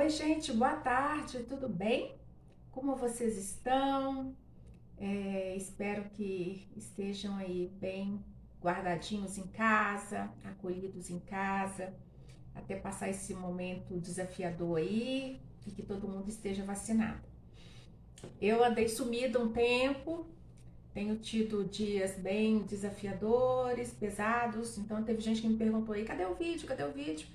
Oi, gente, boa tarde, tudo bem? Como vocês estão? Espero que estejam aí bem guardadinhos em casa, acolhidos em casa, até passar esse momento desafiador aí e que todo mundo esteja vacinado. Eu andei sumida um tempo, tenho tido dias bem desafiadores, pesados, então teve gente que me perguntou aí, cadê o vídeo? Cadê o vídeo?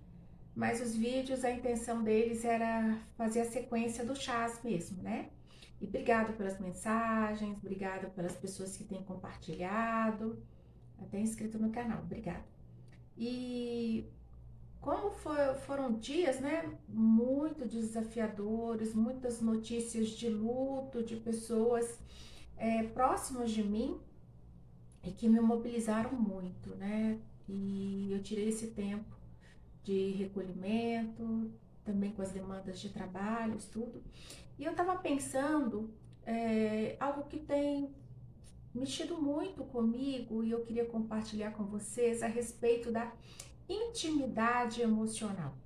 Mas os vídeos, a intenção deles era fazer a sequência do chás mesmo, né? E obrigado pelas mensagens, obrigado pelas pessoas que têm compartilhado, até inscrito no canal, obrigado. E como foram dias, né, muito desafiadores, muitas notícias de luto de pessoas próximas de mim e que me mobilizaram muito, né? E eu tirei esse tempo de recolhimento, também com as demandas de trabalhos, tudo. E eu estava pensando algo que tem mexido muito comigo e eu queria compartilhar com vocês a respeito da intimidade emocional.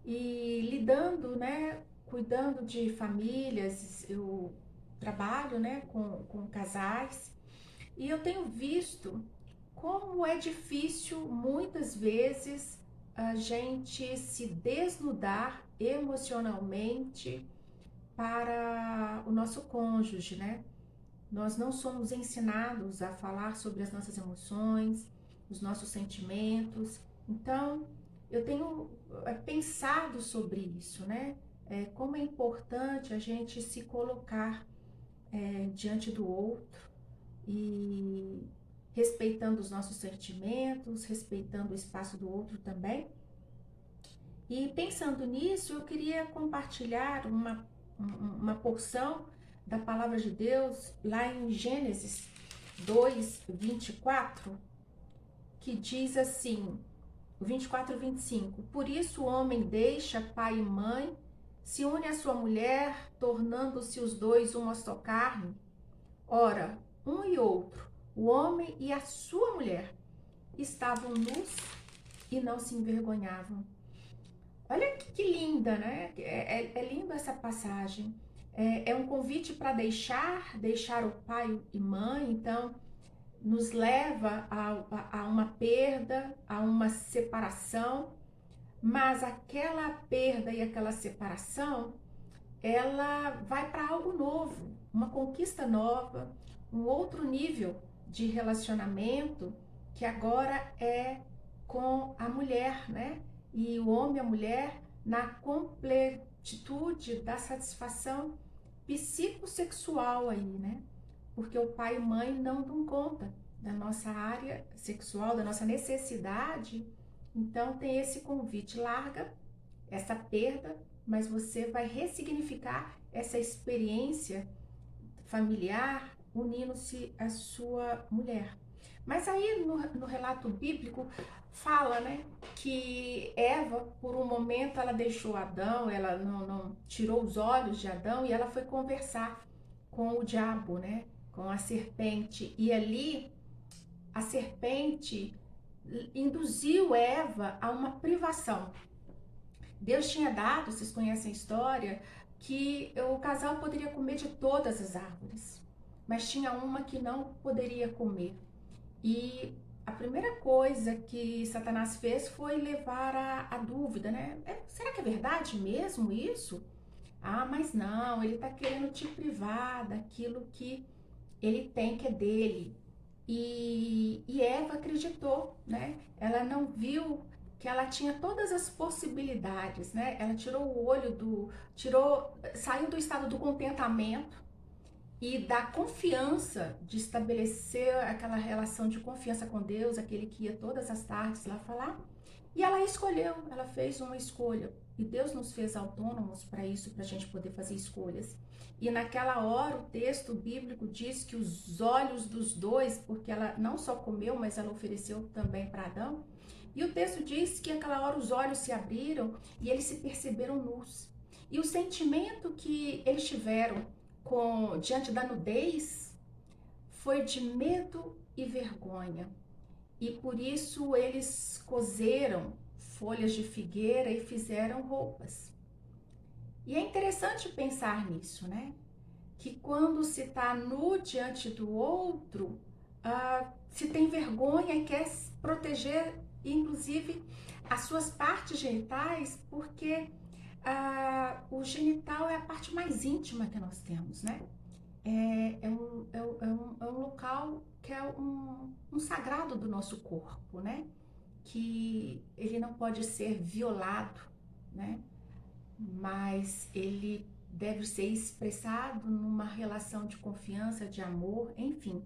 E lidando, né, cuidando de famílias, eu trabalho, né, com casais e eu tenho visto como é difícil muitas vezes a gente se desnudar emocionalmente para o nosso cônjuge, né? Nós não somos ensinados a falar sobre as nossas emoções, os nossos sentimentos. Então, eu tenho pensado sobre isso, né? Como é importante a gente se colocar diante do outro e respeitando os nossos sentimentos, respeitando o espaço do outro também. E pensando nisso, eu queria compartilhar uma porção da palavra de Deus lá em Gênesis 2, 24, que diz assim, 24 e 25: Por isso o homem deixa pai e mãe, se une à sua mulher, tornando-se os dois uma só carne. Ora, um e outro, o homem e a sua mulher, estavam nus e não se envergonhavam. Olha que linda, né? É linda essa passagem. É um convite para deixar o pai e mãe, então nos leva a uma perda, a uma separação, mas aquela perda e aquela separação, ela vai para algo novo, uma conquista nova, um outro nível de relacionamento que agora é com a mulher, né? E o homem e a mulher na completitude da satisfação psicossexual aí, né? Porque o pai e mãe não dão conta da nossa área sexual, da nossa necessidade. Então tem esse convite, larga essa perda, mas você vai ressignificar essa experiência familiar unindo-se à sua mulher. Mas aí no relato bíblico fala, né, que Eva, por um momento, ela deixou Adão, ela não tirou os olhos de Adão e ela foi conversar com o diabo, né, com a serpente. E ali a serpente induziu Eva a uma privação. Deus tinha dado, vocês conhecem a história, que o casal poderia comer de todas as árvores, mas tinha uma que não poderia comer. E a primeira coisa que Satanás fez foi levar a dúvida, né? Será que é verdade mesmo isso? Ah, mas não, ele está querendo te privar daquilo que ele tem, que é dele. E Eva acreditou, né? Ela não viu que ela tinha todas as possibilidades, né? Ela tirou o olho saiu do estado do contentamento e da confiança, de estabelecer aquela relação de confiança com Deus, aquele que ia todas as tardes lá falar. E ela escolheu, ela fez uma escolha. E Deus nos fez autônomos para isso, para a gente poder fazer escolhas. E naquela hora, o texto bíblico diz que os olhos dos dois, porque ela não só comeu, mas ela ofereceu também para Adão. E o texto diz que naquela hora os olhos se abriram e eles se perceberam nus. E o sentimento que eles tiveram diante da nudez foi de medo e vergonha. E por isso eles coseram folhas de figueira e fizeram roupas. E é interessante pensar nisso, né? Que quando se está nu diante do outro, se tem vergonha e quer proteger, inclusive, as suas partes genitais, porque o genital é a parte mais íntima que nós temos, né? É um local que é um sagrado do nosso corpo, né? Que ele não pode ser violado, né? Mas ele deve ser expressado numa relação de confiança, de amor, enfim.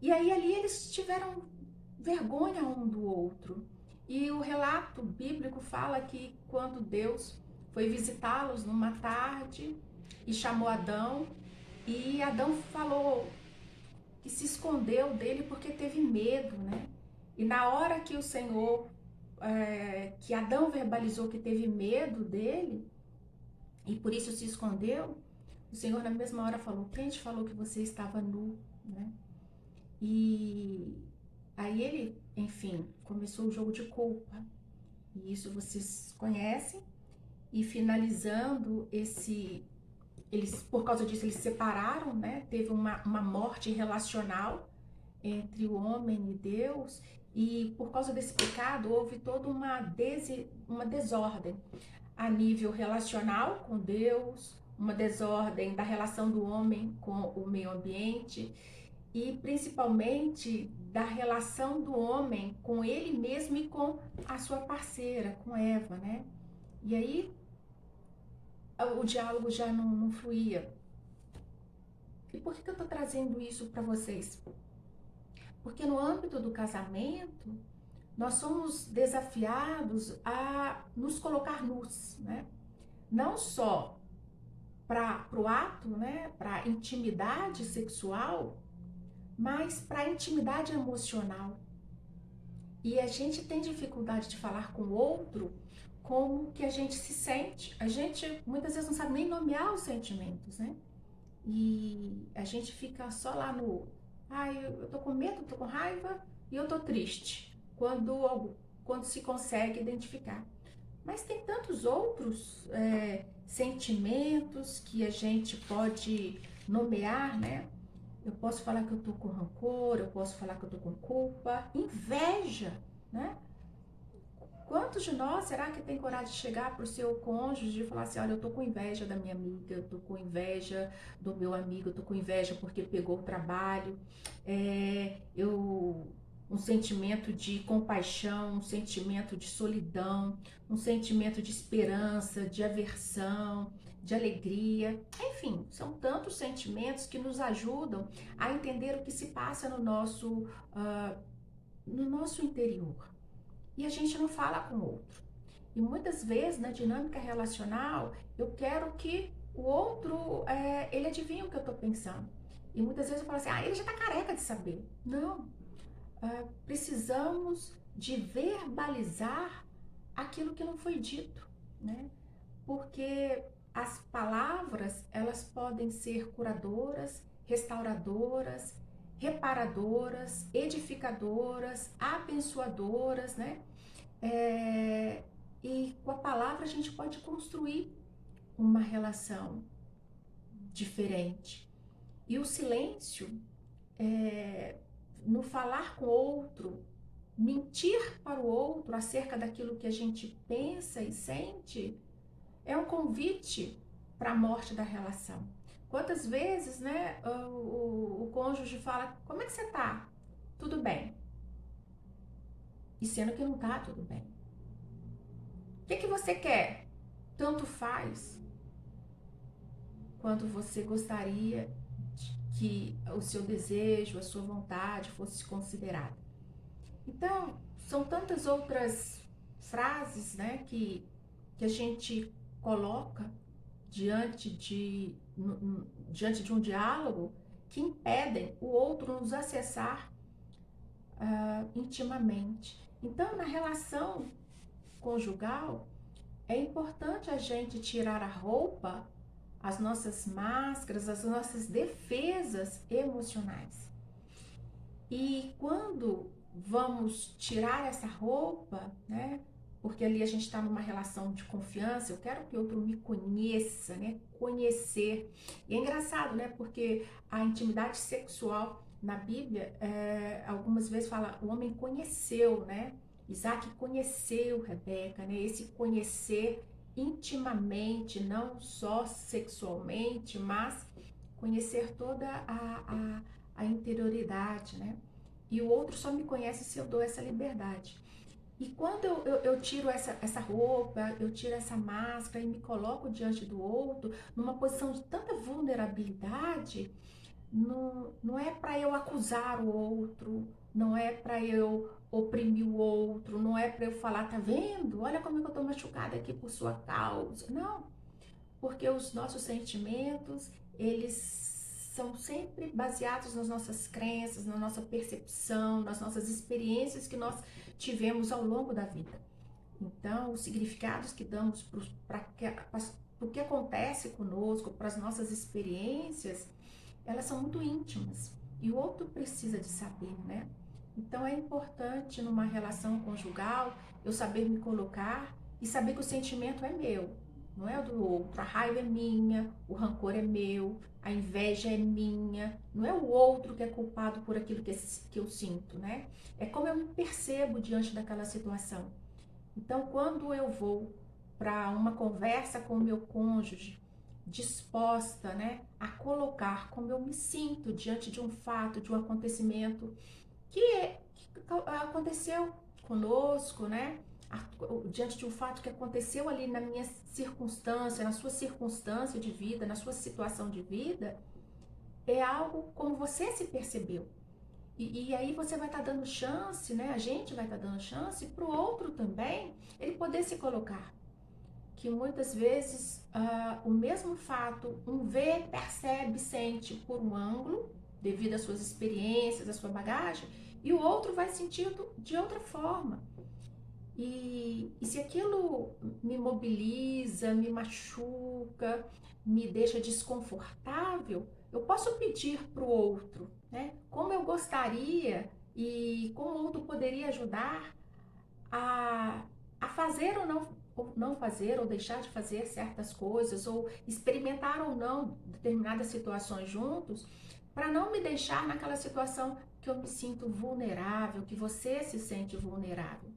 E aí ali eles tiveram vergonha um do outro. E o relato bíblico fala que quando Deus foi visitá-los numa tarde e chamou Adão, e Adão falou que se escondeu dele porque teve medo, né? E na hora que o Senhor, que Adão verbalizou que teve medo dele, e por isso se escondeu, o Senhor na mesma hora falou: quem te falou que você estava nu, né? E aí ele, enfim, começou o jogo de culpa. E isso vocês conhecem. E finalizando eles, por causa disso, eles se separaram, né? Teve uma morte relacional entre o homem e Deus. E por causa desse pecado, houve toda uma desordem a nível relacional com Deus, uma desordem da relação do homem com o meio ambiente e principalmente da relação do homem com ele mesmo e com a sua parceira, com Eva, né? E aí o diálogo já não fluía. E por que eu tô trazendo isso para vocês? Porque no âmbito do casamento, nós somos desafiados a nos colocar nus, né? Não só para o ato, né? Para a intimidade sexual, mas para a intimidade emocional. E a gente tem dificuldade de falar com o outro como que a gente se sente. A gente muitas vezes não sabe nem nomear os sentimentos, né? E a gente fica só lá no, eu tô com medo, tô com raiva e eu tô triste. Quando se consegue identificar. Mas tem tantos outros sentimentos que a gente pode nomear, né? Eu posso falar que eu tô com rancor, eu posso falar que eu tô com culpa, inveja, né? Quantos de nós será que tem coragem de chegar pro seu cônjuge e falar assim: olha, eu tô com inveja da minha amiga, eu tô com inveja do meu amigo, eu tô com inveja porque pegou o trabalho, um sentimento de compaixão, um sentimento de solidão, um sentimento de esperança, de aversão, de alegria, enfim, são tantos sentimentos que nos ajudam a entender o que se passa no nosso interior. E a gente não fala com o outro. E muitas vezes na dinâmica relacional eu quero que o outro ele adivinhe o que eu estou pensando. E muitas vezes eu falo assim: ele já está careca de saber. Não. Precisamos de verbalizar aquilo que não foi dito, né? Porque as palavras, elas podem ser curadoras, restauradoras, reparadoras, edificadoras, abençoadoras, né? E com a palavra a gente pode construir uma relação diferente. E o silêncio, no falar com o outro, mentir para o outro acerca daquilo que a gente pensa e sente, é um convite para a morte da relação. Quantas vezes, né, o cônjuge fala: como é que você tá? Tudo bem. E sendo que não tá tudo bem. O que você quer? Tanto faz. Quanto você gostaria que o seu desejo, a sua vontade fosse considerada. Então, são tantas outras frases, né, que a gente coloca diante de um diálogo que impedem o outro nos acessar intimamente. Então, na relação conjugal, é importante a gente tirar a roupa, as nossas máscaras, as nossas defesas emocionais. E quando vamos tirar essa roupa, né, porque ali a gente está numa relação de confiança, eu quero que o outro me conheça, né? Conhecer. E é engraçado, né? Porque a intimidade sexual na Bíblia, algumas vezes fala, o homem conheceu, né? Isaac conheceu Rebeca, né? Esse conhecer intimamente, não só sexualmente, mas conhecer toda a interioridade, né? E o outro só me conhece se eu dou essa liberdade. E quando eu tiro essa roupa, eu tiro essa máscara e me coloco diante do outro, numa posição de tanta vulnerabilidade, não é para eu acusar o outro, não é para eu oprimir o outro, não é para eu falar, tá vendo? Olha como é que eu tô machucada aqui por sua causa. Não, porque os nossos sentimentos, eles são sempre baseados nas nossas crenças, na nossa percepção, nas nossas experiências que nós tivemos ao longo da vida. Então, os significados que damos para o que acontece conosco, para as nossas experiências, elas são muito íntimas e o outro precisa de saber, né? Então, é importante numa relação conjugal eu saber me colocar e saber que o sentimento é meu, não é o do outro. A raiva é minha, o rancor é meu, a inveja é minha, não é o outro que é culpado por aquilo que eu sinto, né? É como eu me percebo diante daquela situação. Então, quando eu vou para uma conversa com o meu cônjuge, disposta, né, a colocar como eu me sinto diante de um fato, de um acontecimento que aconteceu conosco, né, diante de um fato que aconteceu ali na minha circunstância, na sua circunstância de vida, na sua situação de vida, é algo como você se percebeu. E aí você vai estar dando chance, né? A gente vai estar dando chance para o outro também, ele poder se colocar. Que muitas vezes o mesmo fato, um vê, percebe, sente por um ângulo, devido às suas experiências, à sua bagagem, e o outro vai sentindo de outra forma. E se aquilo me mobiliza, me machuca, me deixa desconfortável, eu posso pedir para o outro, né? Como eu gostaria e como o outro poderia ajudar a, a fazer ou não fazer, ou deixar de fazer certas coisas, ou experimentar ou não determinadas situações juntos, para não me deixar naquela situação que eu me sinto vulnerável, que você se sente vulnerável.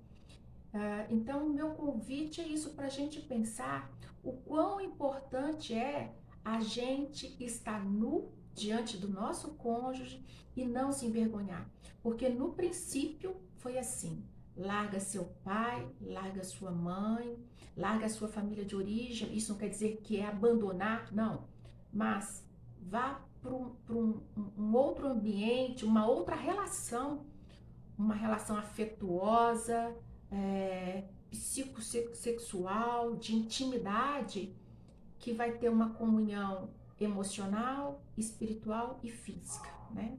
Então, o meu convite é isso para a gente pensar o quão importante é a gente estar nu diante do nosso cônjuge e não se envergonhar. Porque no princípio foi assim: larga seu pai, larga sua mãe, larga a sua família de origem. Isso não quer dizer que é abandonar, não. Mas vá para um outro ambiente, uma relação afetuosa, psicossexual, de intimidade, que vai ter uma comunhão emocional, espiritual e física, né?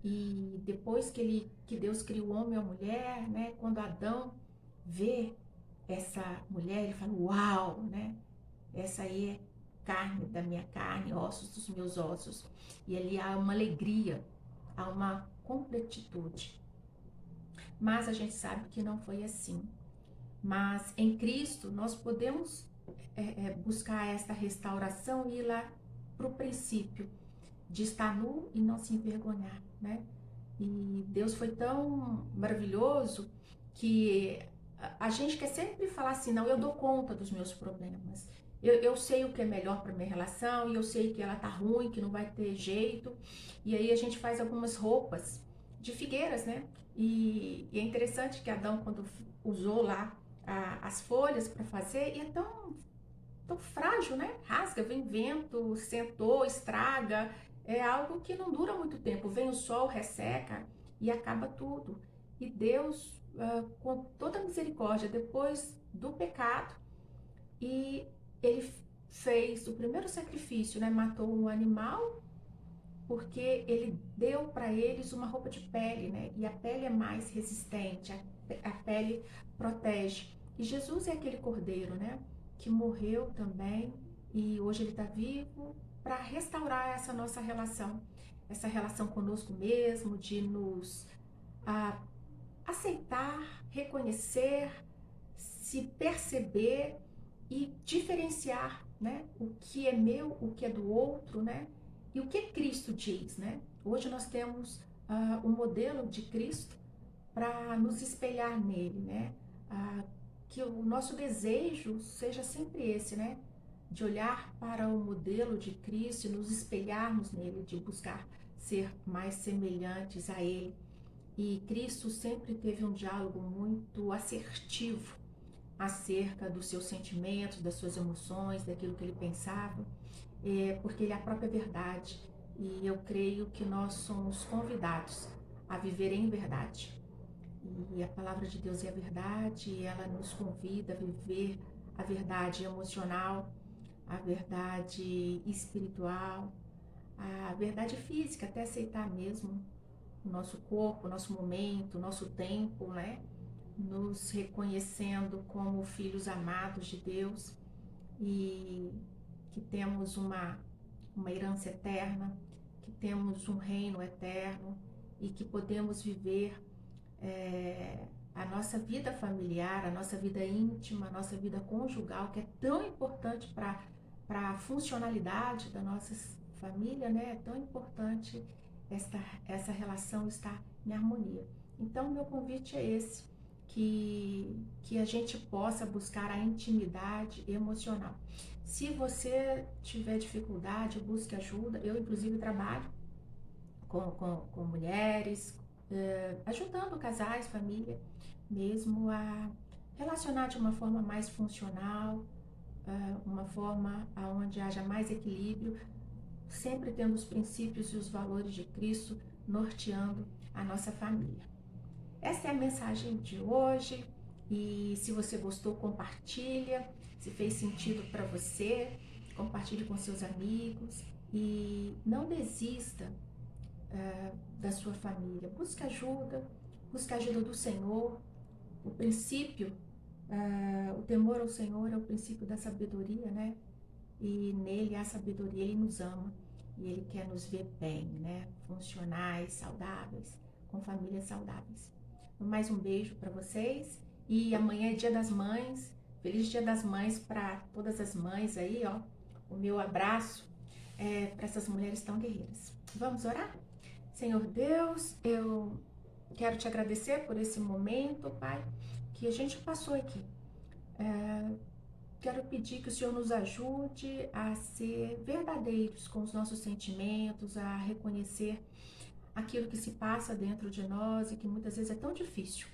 E depois que Deus criou o homem e a mulher, né? Quando Adão vê essa mulher, ele fala, uau, né? Essa aí é carne da minha carne, ossos dos meus ossos. E ali há uma alegria, há uma completitude. Mas a gente sabe que não foi assim. Mas em Cristo nós podemos buscar essa restauração e ir lá para o princípio de estar nu e não se envergonhar, né? E Deus foi tão maravilhoso que a gente quer sempre falar assim, não, eu dou conta dos meus problemas. Eu sei o que é melhor para minha relação e eu sei que ela tá ruim, que não vai ter jeito. E aí a gente faz algumas roupas de figueiras, né? E é interessante que Adão, quando usou lá as folhas para fazer, e é tão frágil, né? Rasga, vem vento, sentou, estraga. É algo que não dura muito tempo. Vem o sol, resseca e acaba tudo. E Deus, com toda a misericórdia, depois do pecado, e ele fez o primeiro sacrifício, né? Matou um animal, porque ele deu para eles uma roupa de pele, né? E a pele é mais resistente, a pele protege. E Jesus é aquele cordeiro, né? Que morreu também e hoje ele está vivo para restaurar essa relação conosco mesmo, de nos aceitar, reconhecer, se perceber e diferenciar, né? O que é meu, o que é do outro, né? E o que Cristo diz, né? Hoje nós temos um modelo de Cristo para nos espelhar nele, né? Que o nosso desejo seja sempre esse, né? De olhar para o modelo de Cristo e nos espelharmos nele, de buscar ser mais semelhantes a ele. E Cristo sempre teve um diálogo muito assertivo acerca dos seus sentimentos, das suas emoções, daquilo que ele pensava, porque ele é a própria verdade. E eu creio que nós somos convidados a viver em verdade. E a palavra de Deus é a verdade, e ela nos convida a viver a verdade emocional, a verdade espiritual, a verdade física, até aceitar mesmo o nosso corpo, o nosso momento, o nosso tempo, né? Nos reconhecendo como filhos amados de Deus e que temos uma herança eterna, que temos um reino eterno e que podemos viver a nossa vida familiar, a nossa vida íntima, a nossa vida conjugal, que é tão importante para a funcionalidade da nossa família, né? É tão importante essa relação estar em harmonia. Então, meu convite é esse, que a gente possa buscar a intimidade emocional. Se você tiver dificuldade, busque ajuda. Eu, inclusive, trabalho com mulheres, ajudando casais, família, mesmo a relacionar de uma forma mais funcional, uma forma onde haja mais equilíbrio, sempre tendo os princípios e os valores de Cristo norteando a nossa família. Essa é a mensagem de hoje e se você gostou, compartilha. Se fez sentido para você, compartilhe com seus amigos e não desista da sua família. Busque a ajuda do Senhor. O princípio, o temor ao Senhor é o princípio da sabedoria, né? E nele há sabedoria, ele nos ama e ele quer nos ver bem, né? Funcionais, saudáveis, com famílias saudáveis. Mais um beijo para vocês e amanhã é Dia das Mães. Feliz Dia das Mães para todas as mães aí, ó. O meu abraço para essas mulheres tão guerreiras. Vamos orar? Senhor Deus, eu quero te agradecer por esse momento, Pai, que a gente passou aqui. Quero pedir que o Senhor nos ajude a ser verdadeiros com os nossos sentimentos, a reconhecer aquilo que se passa dentro de nós e que muitas vezes é tão difícil.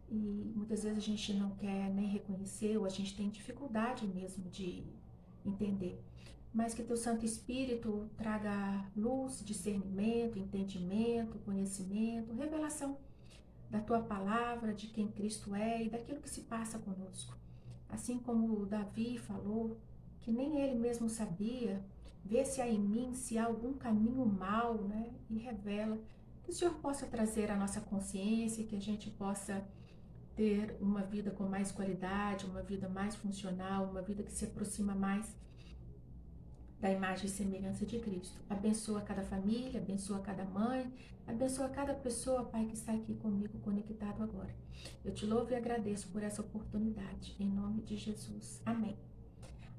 E muitas vezes a gente não quer nem reconhecer ou a gente tem dificuldade mesmo de entender. Mas que teu Santo Espírito traga luz, discernimento, entendimento, conhecimento, revelação da tua palavra, de quem Cristo é e daquilo que se passa conosco. Assim como Davi falou, que nem ele mesmo sabia, vê se há em mim, se há algum caminho mau, né? E revela. Que o Senhor possa trazer a nossa consciência, que a gente possa ter uma vida com mais qualidade, uma vida mais funcional, uma vida que se aproxima mais da imagem e semelhança de Cristo. Abençoa cada família, abençoa cada mãe, abençoa cada pessoa, Pai, que está aqui comigo conectado agora. Eu te louvo e agradeço por essa oportunidade, em nome de Jesus. Amém.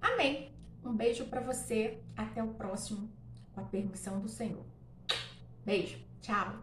Amém. Um beijo para você, até o próximo, com a permissão do Senhor. Beijo, tchau.